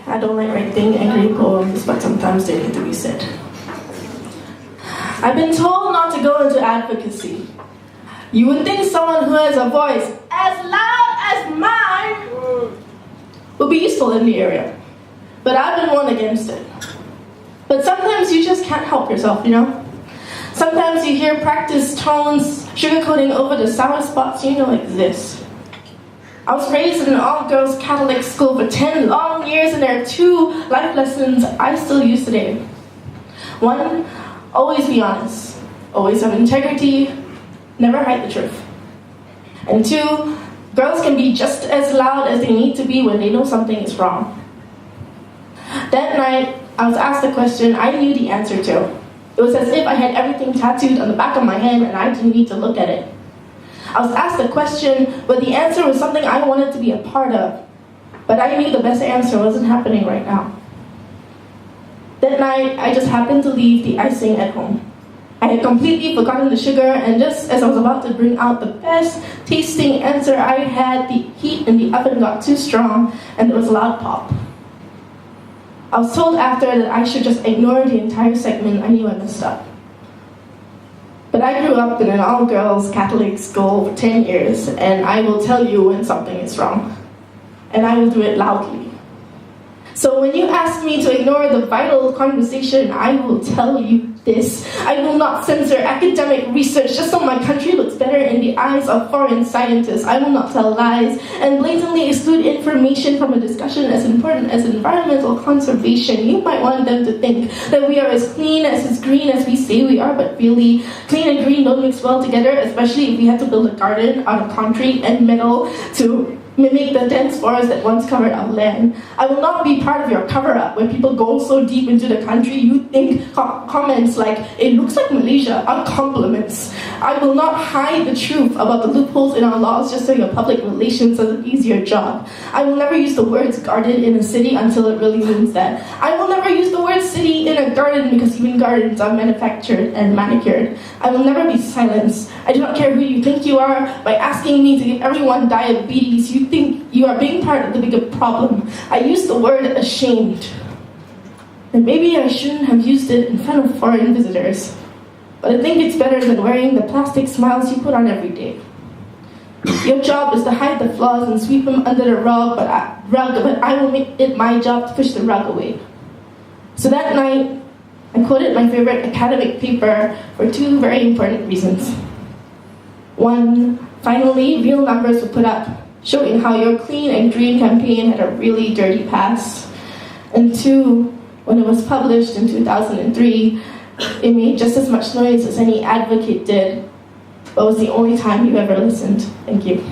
I don't like writing angry poems, but sometimes they need to be said. I've been told not to go into advocacy. You would think someone who has a voice as loud as mine would be useful in the area, but I've been warned against it. But sometimes you just can't help yourself, you know? Sometimes you hear practice tones sugarcoating over the sour spots you know exist. I was raised in an all-girls Catholic school for 10 long years, and there are 2 life lessons I still use today. 1, always be honest. Always have integrity. Never hide the truth. And 2, girls can be just as loud as they need to be when they know something is wrong. That night, I was asked a question I knew the answer to. It was as if I had everything tattooed on the back of my hand and I didn't need to look at it. I was asked a question, but the answer was something I wanted to be a part of. But I knew the best answer wasn't happening right now. That night, I just happened to leave the icing at home. I had completely forgotten the sugar, and just as I was about to bring out the best tasting answer I had, the heat in the oven got too strong, and there was a loud pop. I was told after that I should just ignore the entire segment. I knew I messed up. But I grew up in an all-girls Catholic school for 10 years, and I will tell you when something is wrong. And I will do it loudly. So when you ask me to ignore the vital conversation, I will tell you this. I will not censor academic research just so my country looks better in the eyes of foreign scientists. I will not tell lies and blatantly exclude information from a discussion as important as environmental conservation. You might want them to think that we are as clean, as green as we say we are, but really, clean and green don't mix well together, especially if we had to build a garden out of concrete and metal to mimic the dense forest that once covered our land. I will not be part of your cover-up where people go so deep into the country you think comments like, "It looks like Malaysia," are compliments. I will not hide the truth about the loopholes in our laws just so your public relations does an easier job. I will never use the words garden in a city until it really means that. I will never use the word city in a garden because even gardens are manufactured and manicured. I will never be silenced. I do not care who you think you are. By asking me to give everyone diabetes, you think you are being part of the bigger problem. I used the word ashamed. And maybe I shouldn't have used it in front of foreign visitors. But I think it's better than wearing the plastic smiles you put on every day. Your job is to hide the flaws and sweep them under the rug, but I will make it my job to push the rug away. So that night, I quoted my favorite academic paper for 2 very important reasons. 1, finally, real numbers were put up, showing how your clean and green campaign had a really dirty past. And 2, when it was published in 2003, it made just as much noise as any advocate did, but was the only time you ever listened. Thank you.